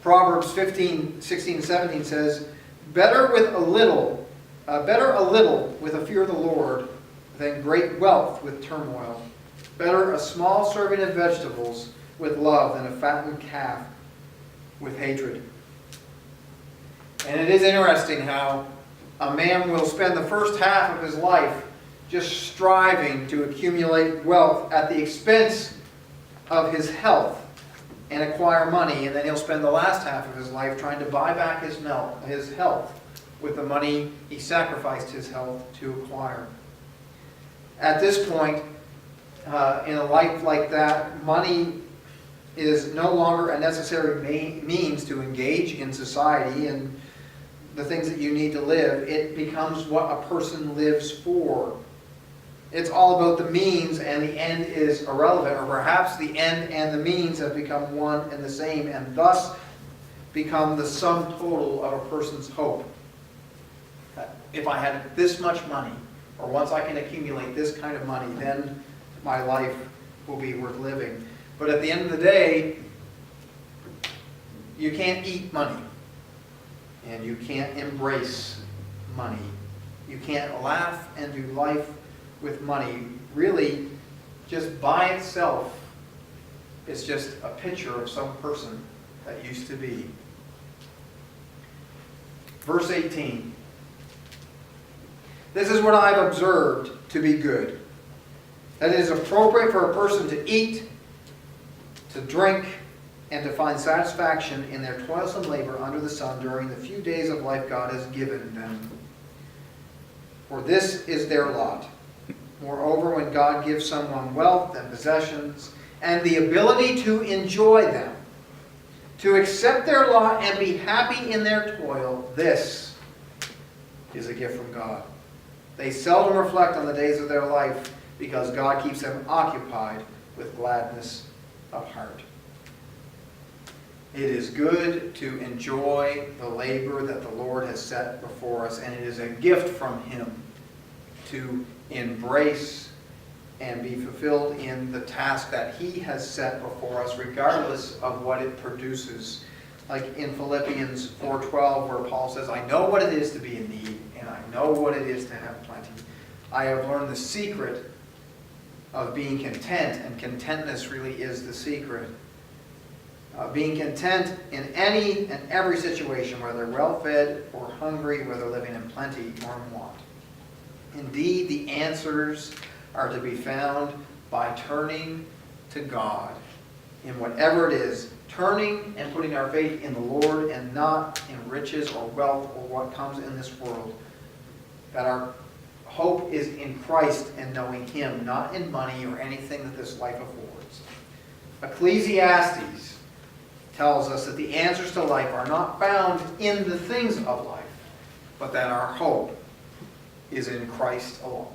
Proverbs 15:16-17 says, better a little with a fear of the Lord than great wealth with turmoil. Better a small serving of vegetables with love than a fattened calf with hatred. And it is interesting how a man will spend the first half of his life just striving to accumulate wealth at the expense of his health and acquire money, and then he'll spend the last half of his life trying to buy back his health with the money he sacrificed his health to acquire. At this point, in a life like that, money is no longer a necessary means to engage in society and the things that you need to live. It becomes what a person lives for. It's all about the means, and the end is irrelevant, or perhaps the end and the means have become one and the same, and thus become the sum total of a person's hope. If I had this much money, or once I can accumulate this kind of money, then my life will be worth living. But at the end of the day, you can't eat money, and you can't embrace money. You can't laugh and do life with money. Really, just by itself, it's just a picture of some person that used to be. Verse 18. This is what I've observed to be good, that it is appropriate for a person to eat, to drink, and to find satisfaction in their toilsome labor under the sun during the few days of life God has given them. For this is their lot. Moreover, when God gives someone wealth and possessions and the ability to enjoy them, to accept their lot and be happy in their toil, this is a gift from God. They seldom reflect on the days of their life because God keeps them occupied with gladness of heart. It is good to enjoy the labor that the Lord has set before us, and it is a gift from Him to embrace and be fulfilled in the task that He has set before us, regardless of what it produces. Like in Philippians 4:12, where Paul says, I know what it is to be in need, and I know what it is to have plenty. I have learned the secret of being content, and contentness really is the secret. Being content in any and every situation, whether well-fed or hungry, whether living in plenty or in want. Indeed, the answers are to be found by turning to God in whatever it is, turning and putting our faith in the Lord and not in riches or wealth or what comes in this world. That our hope is in Christ and knowing Him, not in money or anything that this life affords. Ecclesiastes tells us that the answers to life are not found in the things of life, but that our hope is in Christ alone.